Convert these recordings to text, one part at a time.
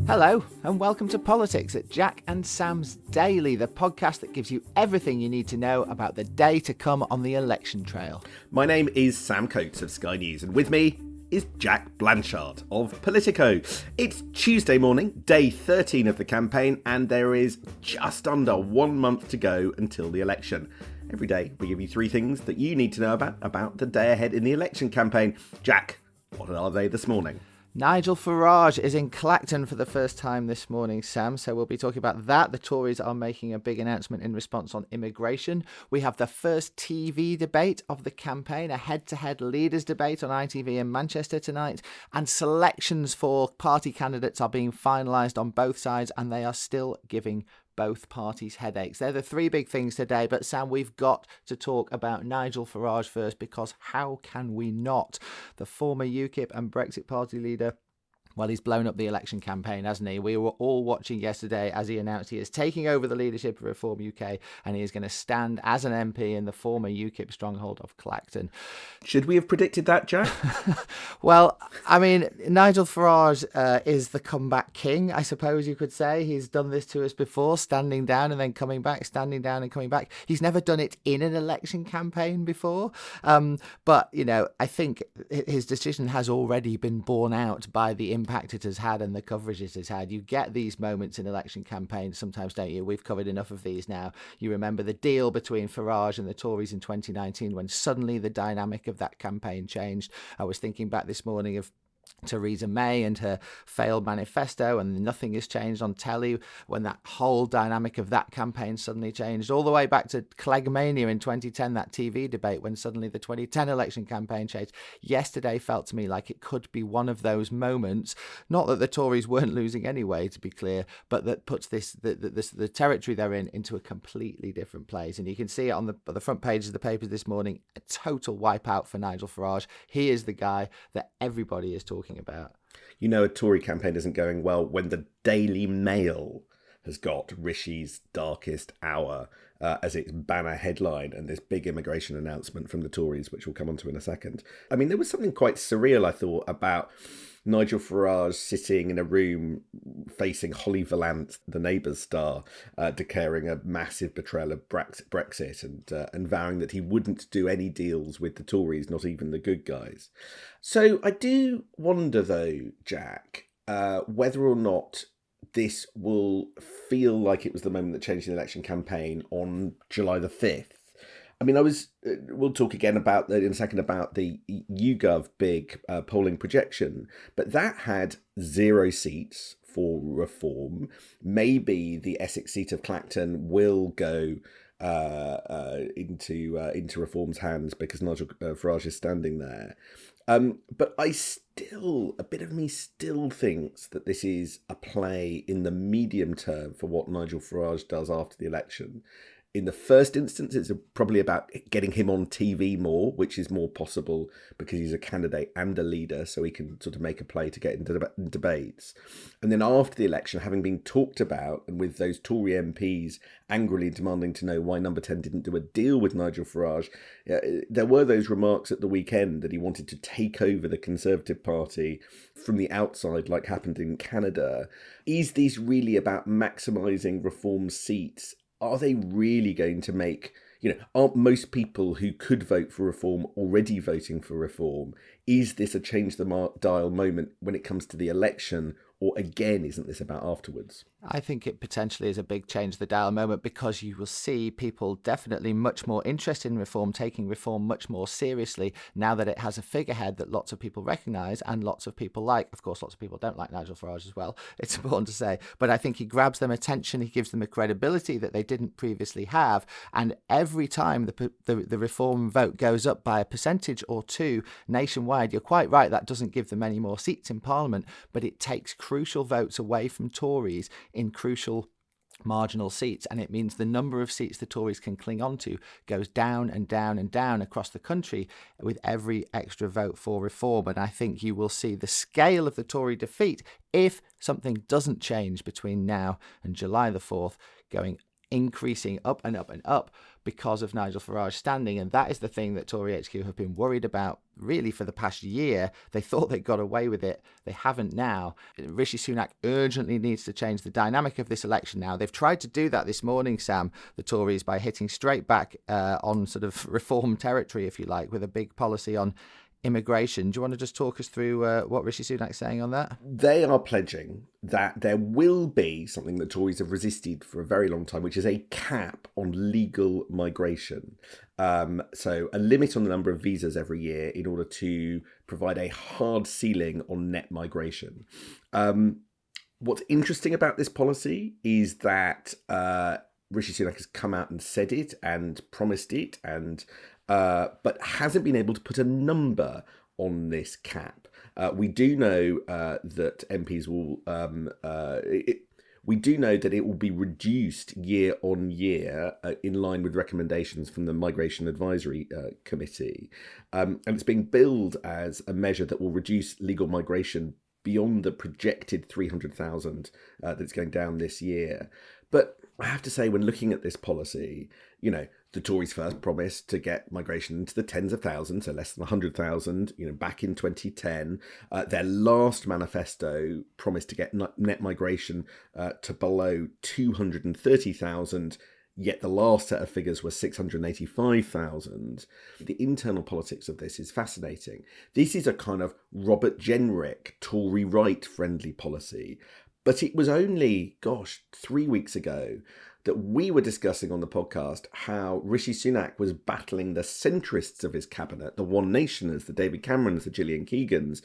Hello, and welcome to Politics at Jack and Sam's Daily, the podcast that gives you everything you need to know about the day to come on the election trail. My name is Sam Coates of Sky News, and with me is Jack Blanchard of Politico. It's Tuesday morning, day 13 of the campaign, and there is just under 1 month to go until the election. Every day, we give you 3 things that you need to know about the day ahead in the election campaign. Jack, what are they this morning? Nigel Farage is in Clacton for the first time this morning, Sam, so we'll be talking about that. The Tories are making a big announcement in response on immigration. We have the first TV debate of the campaign, a head-to-head leaders debate on ITV in Manchester tonight, and selections for party candidates are being finalised on both sides, and they are still giving both parties headaches. They're the 3 big things today, but Sam, we've got to talk about Nigel Farage first, because how can we not? The former UKIP and Brexit Party leader, well, he's blown up the election campaign, hasn't he? We were all watching yesterday as he announced he is taking over the leadership of Reform UK, and he is going to stand as an MP in the former UKIP stronghold of Clacton. Should we have predicted that, Jack? Well, I mean, Nigel Farage is the comeback king, I suppose you could say. He's done this to us before, standing down and then coming back, standing down and coming back. He's never done it in an election campaign before. But, you know, I think his decision has already been borne out by the impact it has had and the coverage it has had. You get these moments in election campaigns sometimes, don't you? We've covered enough of these now. You remember the deal between Farage and the Tories in 2019 when suddenly the dynamic of that campaign changed. I was thinking back this morning of Theresa May and her failed manifesto, and nothing has changed on telly when that whole dynamic of that campaign suddenly changed, all the way back to Cleggmania in 2010, that TV debate when suddenly the 2010 election campaign changed. Yesterday felt to me like it could be one of those moments, not that the Tories weren't losing anyway, to be clear, but that puts the territory they're in into a completely different place. And you can see it on the front pages of the papers this morning, a total wipeout for Nigel Farage. He is the guy that everybody is talking about. You know, a Tory campaign isn't going well when the Daily Mail has got Rishi's darkest hour as its banner headline and this big immigration announcement from the Tories, which we'll come on to in a second. I mean, there was something quite surreal, I thought, about Nigel Farage sitting in a room facing Holly Valance, the Neighbours star, declaring a massive betrayal of Brexit and vowing that he wouldn't do any deals with the Tories, not even the good guys. So I do wonder, though, Jack, whether or not this will feel like it was the moment that changed the election campaign on July the 5th. I mean, we'll talk again about in a second about the YouGov big polling projection, but that had 0 seats for Reform. Maybe the Essex seat of Clacton will go into Reform's hands because Nigel Farage is standing there. But a bit of me still thinks that this is a play in the medium term for what Nigel Farage does after the election. In the first instance, it's probably about getting him on TV more, which is more possible because he's a candidate and a leader, so he can sort of make a play to get into debates. And then after the election, having been talked about, and with those Tory MPs angrily demanding to know why Number 10 didn't do a deal with Nigel Farage, there were those remarks at the weekend that he wanted to take over the Conservative Party from the outside, like happened in Canada. Is this really about maximising Reform's seats? Are they really going to make, aren't most people who could vote for Reform already voting for Reform? Is this a change the dial moment when it comes to the election? Or again, isn't this about afterwards? I think it potentially is a big change the dial moment, because you will see people definitely much more interested in Reform, taking Reform much more seriously now that it has a figurehead that lots of people recognise and lots of people like. Of course, lots of people don't like Nigel Farage as well, it's important to say. But I think he grabs them attention, he gives them a credibility that they didn't previously have. And every time the Reform vote goes up by a percentage or 2 nationwide, you're quite right, that doesn't give them any more seats in Parliament, but it takes crucial votes away from Tories in crucial marginal seats, and it means the number of seats the Tories can cling on to goes down and down and down across the country with every extra vote for Reform. And I think you will see the scale of the Tory defeat, if something doesn't change between now and July the 4th, going increasing up and up and up because of Nigel Farage standing. And that is the thing that Tory HQ have been worried about really for the past year. They thought they got away with it. They haven't now. Rishi Sunak urgently needs to change the dynamic of this election now. They've tried to do that this morning, Sam, the Tories, by hitting straight back on sort of reform territory, if you like, with a big policy on immigration. Do you want to just talk us through what Rishi Sunak's saying on that? They are pledging that there will be something that Tories have resisted for a very long time, which is a cap on legal migration. So a limit on the number of visas every year in order to provide a hard ceiling on net migration. What's interesting about this policy is that Rishi Sunak has come out and said it and promised it, and but hasn't been able to put a number on this cap. We do know that MPs will. We do know that it will be reduced year on year in line with recommendations from the Migration Advisory Committee, and it's being billed as a measure that will reduce legal migration beyond the projected 300,000 that's going down this year. But I have to say, when looking at this policy, the Tories first promised to get migration into the tens of thousands, so less than 100,000, back in 2010. Their last manifesto promised to get net migration to below 230,000, yet the last set of figures were 685,000. The internal politics of this is fascinating. This is a kind of Robert Jenrick, Tory right-friendly policy. But it was only, 3 weeks ago that we were discussing on the podcast how Rishi Sunak was battling the centrists of his cabinet, the One Nationers, the David Camerons, the Gillian Keegans,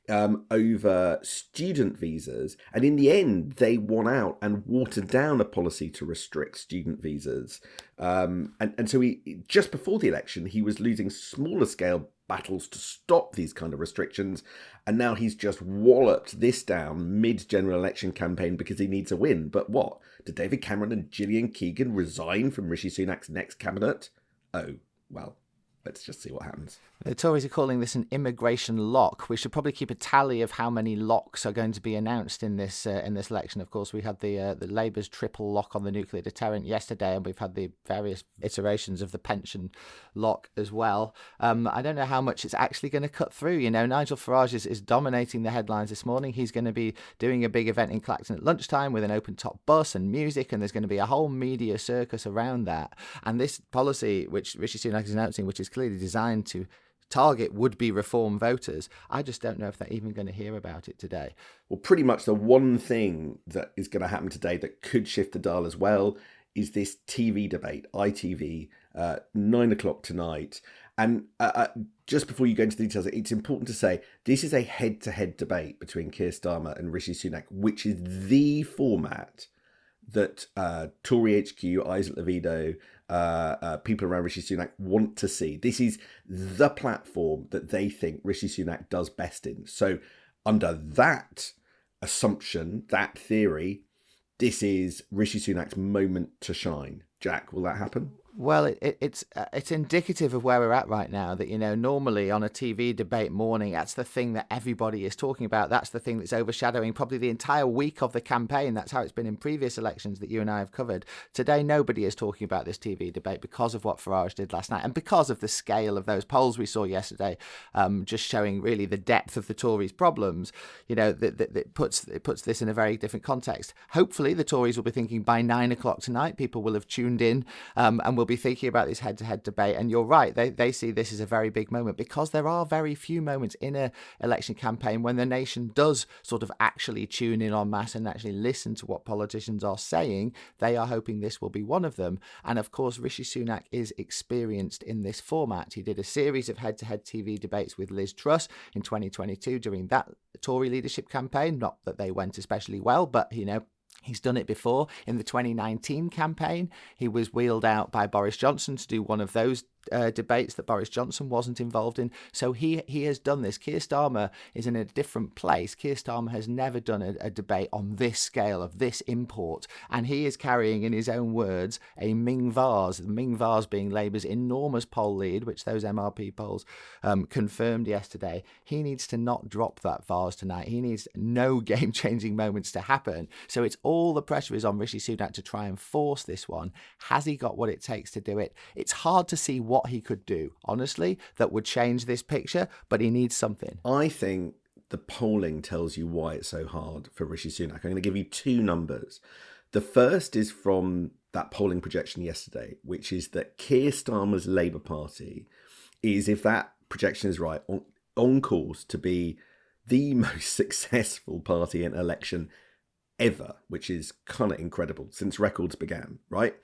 over student visas. And in the end, they won out and watered down a policy to restrict student visas. And so just before the election, he was losing smaller scale battles to stop these kind of restrictions. And now he's just walloped this down mid-general election campaign because he needs a win. But what? Did David Cameron and Gillian Keegan resign from Rishi Sunak's next cabinet? Oh, well, let's just see what happens. The Tories are calling this an immigration lock. We should probably keep a tally of how many locks are going to be announced in this election. Of course, we had the Labour's triple lock on the nuclear deterrent yesterday, and we've had the various iterations of the pension lock as well. I don't know how much it's actually going to cut through. Nigel Farage is dominating the headlines this morning. He's going to be doing a big event in Clacton at lunchtime with an open-top bus and music, and there's going to be a whole media circus around that. And this policy, which Rishi Sunak is announcing, which is clearly designed to target would-be reform voters, I just don't know if they're even going to hear about it today. Well, pretty much the one thing that is going to happen today that could shift the dial as well is this TV debate, ITV, 9 o'clock tonight. And just before you go into the details, it's important to say this is a head-to-head debate between Keir Starmer and Rishi Sunak, which is the format that Tory HQ, Isaac Levido, people around Rishi Sunak want to see. This is the platform that they think Rishi Sunak does best in. So under that assumption, that theory, this is Rishi Sunak's moment to shine. Jack, will that happen? Well, it's indicative of where we're at right now, that, normally on a TV debate morning, that's the thing that everybody is talking about. That's the thing that's overshadowing probably the entire week of the campaign. That's how it's been in previous elections that you and I have covered. Today, nobody is talking about this TV debate because of what Farage did last night and because of the scale of those polls we saw yesterday, just showing really the depth of the Tories' problems. It puts this in a very different context. Hopefully, the Tories will be thinking by 9 o'clock tonight, people will have tuned in and will be thinking about this head-to-head debate. And you're right, they see this as a very big moment, because there are very few moments in an election campaign when the nation does sort of actually tune in en masse and actually listen to what politicians are saying. They are hoping this will be one of them. And of course, Rishi Sunak is experienced in this format. He did a series of head-to-head TV debates with Liz Truss in 2022 during that Tory leadership campaign. Not that they went especially well, but he's done it before. In the 2019 campaign, he was wheeled out by Boris Johnson to do one of those debates that Boris Johnson wasn't involved in. So he has done this. Keir Starmer is in a different place. Keir Starmer has never done a debate on this scale, of this import, and he is carrying, in his own words, a Ming vase. The Ming vase being Labour's enormous poll lead, which those MRP polls confirmed yesterday. He needs to not drop that vase tonight. He needs no game-changing moments to happen. So it's all the pressure is on Rishi Sunak to try and force this one. Has he got what it takes to do it? It's hard to see what he could do, honestly, that would change this picture, but he needs something. I think the polling tells you why it's so hard for Rishi Sunak. I'm going to give you two numbers. The first is from that polling projection yesterday, which is that Keir Starmer's Labour Party is, if that projection is right, on course to be the most successful party in election ever, which is kind of incredible since records began, right?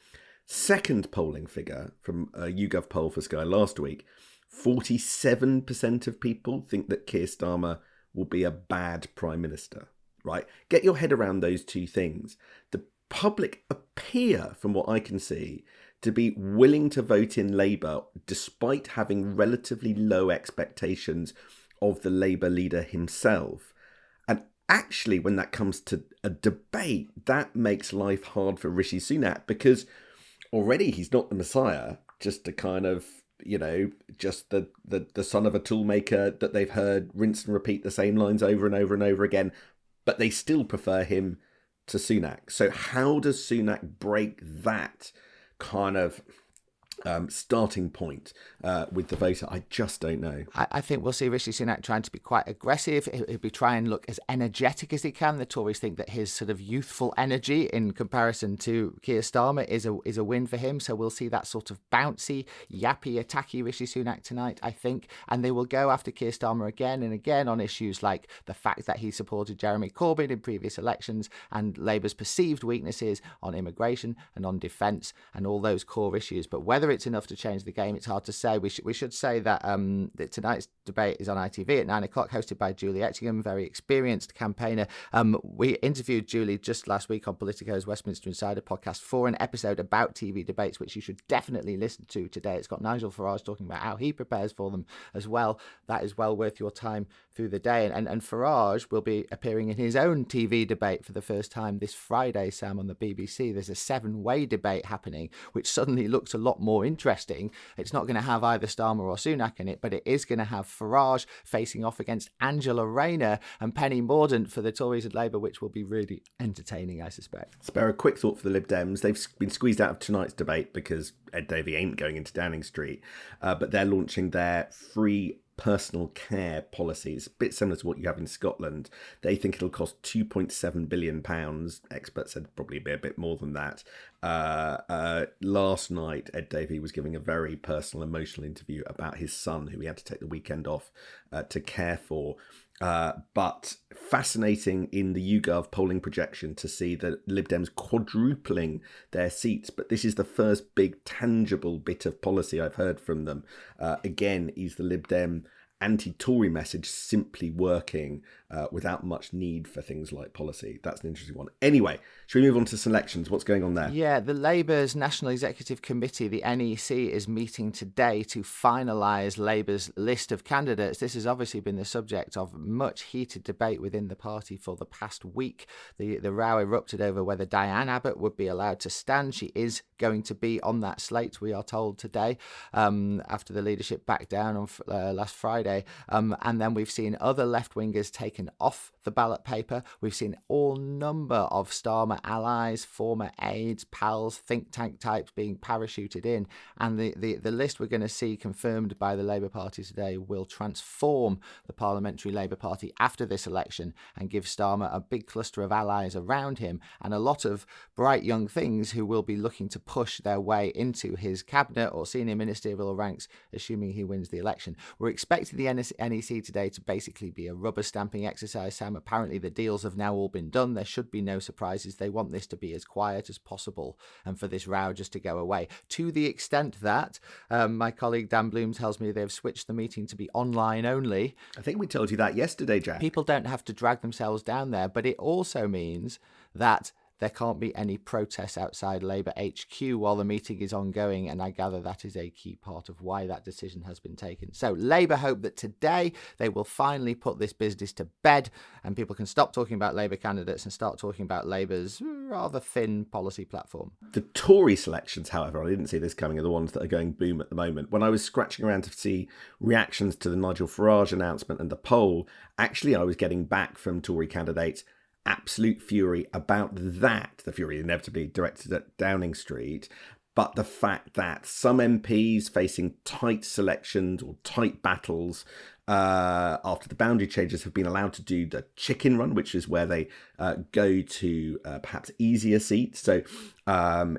Second polling figure from a YouGov poll for Sky last week, 47% of people think that Keir Starmer will be a bad Prime Minister, right? Get your head around those two things. The public appear, from what I can see, to be willing to vote in Labour despite having relatively low expectations of the Labour leader himself. And actually, when that comes to a debate, that makes life hard for Rishi Sunak, because already he's not the Messiah, just a kind of, just the son of a toolmaker that they've heard rinse and repeat the same lines over and over and over again, but they still prefer him to Sunak. So how does Sunak break that kind of starting point with the voter? I just don't know. I think we'll see Rishi Sunak trying to be quite aggressive. He'll be trying to look as energetic as he can. The Tories think that his sort of youthful energy in comparison to Keir Starmer is a win for him. So we'll see that sort of bouncy, yappy, attacky Rishi Sunak tonight, I think. And they will go after Keir Starmer again and again on issues like the fact that he supported Jeremy Corbyn in previous elections and Labour's perceived weaknesses on immigration and on defence and all those core issues. But whether it's enough to change the game, it's hard to say. We should say that tonight's debate is on ITV at 9 o'clock, hosted by Julie Etchingham, very experienced campaigner. We interviewed Julie just last week on Politico's Westminster Insider podcast for an episode about TV debates, which you should definitely listen to today. It's got Nigel Farage talking about how he prepares for them as well. That is well worth your time through the day. And Farage will be appearing in his own TV debate for the first time this Friday, Sam, on the BBC. There's a 7-way debate happening, which suddenly looks a lot more interesting. It's not going to have either Starmer or Sunak in it, but it is going to have Farage facing off against Angela Rayner and Penny Mordaunt for the Tories and Labour, which will be really entertaining, I suspect. Spare a quick thought for the Lib Dems. They've been squeezed out of tonight's debate because Ed Davey ain't going into Downing Street, but they're launching their free personal care policies, a bit similar to what you have in Scotland. They think it'll cost £2.7 billion. Experts said probably be a bit more than that. Last night, Ed Davey was giving a very personal, emotional interview about his son, who he had to take the weekend off to care for. But fascinating in the YouGov polling projection to see that Lib Dems quadrupling their seats. But this is the first big tangible bit of policy I've heard from them. Again, is the Lib Dem anti-Tory message simply working without much need for things like policy? That's an interesting one. Anyway, should we move on to selections? What's going on there? Yeah, the Labour's National Executive Committee, the NEC, is meeting today to finalise Labour's list of candidates. This has obviously been the subject of much heated debate within the party for the past week. The row erupted over whether Diane Abbott would be allowed to stand. She is going to be on that slate, we are told today, after the leadership backed down on last Friday. And then we've seen other left-wingers taken off the ballot paper. We've seen all number of Starmer allies, former aides, pals, think tank types being parachuted in. And the list we're going to see confirmed by the Labour Party today will transform the Parliamentary Labour Party after this election and give Starmer a big cluster of allies around him and a lot of bright young things who will be looking to push their way into his cabinet or senior ministerial ranks, assuming he wins the election. We're expecting the NEC today to basically be a rubber stamping exercise, Sam. Apparently the deals have now all been done. There should be no surprises. They want this to be as quiet as possible and for this row just to go away. To the extent that my colleague Dan Bloom tells me they've switched the meeting to be online only. I think we told you that yesterday, Jack. People don't have to drag themselves down there, but it also means that there can't be any protests outside Labour HQ while the meeting is ongoing, and I gather that is a key part of why that decision has been taken. So Labour hope that today they will finally put this business to bed and people can stop talking about Labour candidates and start talking about Labour's rather thin policy platform. The Tory selections, however, I didn't see this coming, are the ones that are going boom at the moment. When I was scratching around to see reactions to the Nigel Farage announcement and the poll, actually I was getting back from Tory candidates absolute fury about that, the fury inevitably directed at Downing Street, but the fact that some MPs facing tight selections or tight battles after the boundary changes have been allowed to do the chicken run, which is where they go to perhaps easier seats. So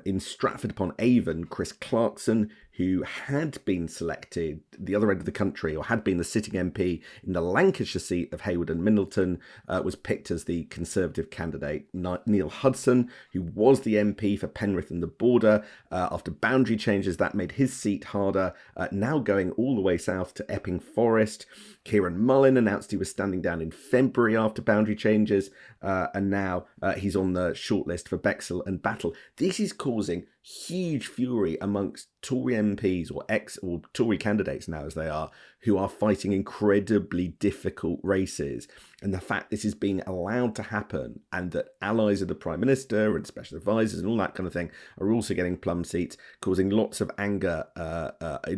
in Stratford-upon-Avon, Chris Clarkson, who had been selected the other end of the country, or had been the sitting MP in the Lancashire seat of Hayward and Middleton, was picked as the Conservative candidate. Neil Hudson, who was the MP for Penrith and the Border, after boundary changes, that made his seat harder, now going all the way south to Epping Forest. Kieran Mullin announced he was standing down in February after boundary changes, and now he's on the shortlist for Bexhill and Battle. This is causing huge fury amongst Tory MPs or Tory candidates now, as they are, who are fighting incredibly difficult races. And the fact this is being allowed to happen, and that allies of the Prime Minister and special advisors and all that kind of thing are also getting plum seats, causing lots of anger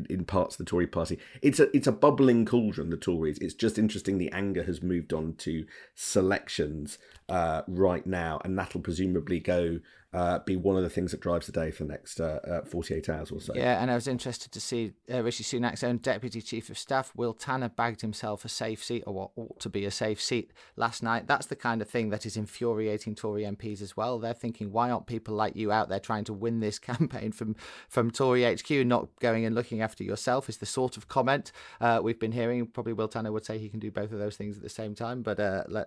in parts of the Tory party. It's a bubbling cauldron, the Tories. It's just interesting the anger has moved on to selections right now, and that'll presumably be one of the things that drives the day for the next 48 hours or so. Yeah, and I was interested to see Rishi Sunak's own Deputy Chief of Staff, Will Tanner, bagged himself a safe seat, or what ought to be a safe seat, last night. That's the kind of thing that is infuriating Tory MPs as well. They're thinking, why aren't people like you out there trying to win this campaign from Tory HQ, not going and looking after yourself, is the sort of comment we've been hearing. Probably Will Tanner would say he can do both of those things at the same time, but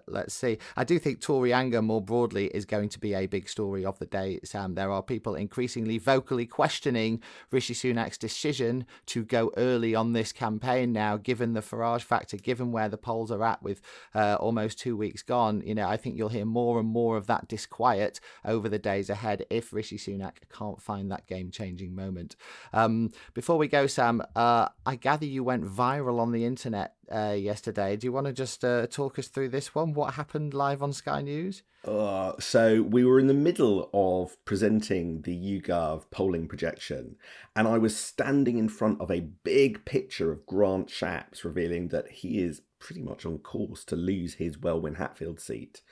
let's see. I do think Tory anger more broadly is going to be a big story of the day, Sam. There are people increasingly vocally questioning Rishi Sunak's decision to go early on this campaign now, given the Farage factor, given where the polls are at with almost 2 weeks gone. I think you'll hear more and more of that disquiet over the days ahead if Rishi Sunak can't find that game-changing moment. Before we go, Sam, I gather you went viral on the internet yesterday. Do you want to just talk us through this one? What happened live on Sky News? So we were in the middle of presenting the YouGov polling projection, and I was standing in front of a big picture of Grant Shapps, revealing that he is pretty much on course to lose his Welwyn Hatfield seat.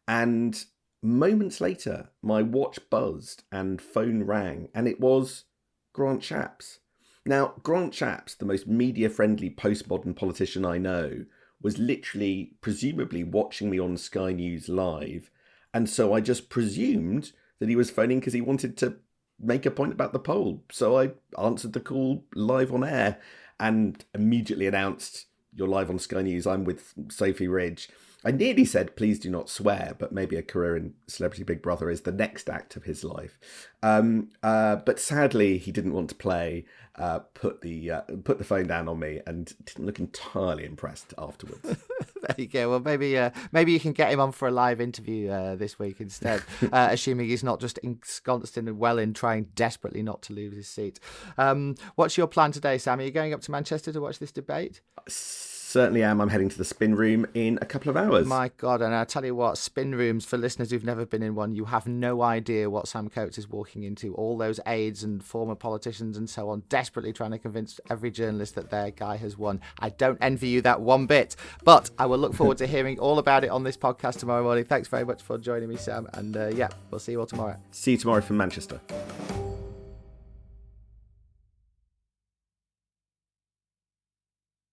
And moments later, my watch buzzed and phone rang, and it was Grant Shapps. Now, Grant Shapps, the most media-friendly postmodern politician I know, was literally, presumably, watching me on Sky News Live. And so I just presumed that he was phoning because he wanted to make a point about the poll. So I answered the call live on air and immediately announced, "You're live on Sky News. I'm with Sophie Ridge." I nearly said, "Please do not swear," but maybe a career in Celebrity Big Brother is the next act of his life. But sadly, he didn't want to play, put the phone down on me, and didn't look entirely impressed afterwards. There you go. Well, maybe you can get him on for a live interview this week instead, assuming he's not just ensconced in a Welwyn trying desperately not to lose his seat. What's your plan today, Sam? Are you going up to Manchester to watch this debate? Certainly am. I'm heading to the spin room in a couple of hours. My God, and I'll tell you what, spin rooms, for listeners who've never been in one, you have no idea what Sam Coates is walking into. All those aides and former politicians and so on, desperately trying to convince every journalist that their guy has won. I don't envy you that one bit, but I will look forward to hearing all about it on this podcast tomorrow morning. Thanks very much for joining me, Sam, and we'll see you all tomorrow. See you tomorrow from Manchester.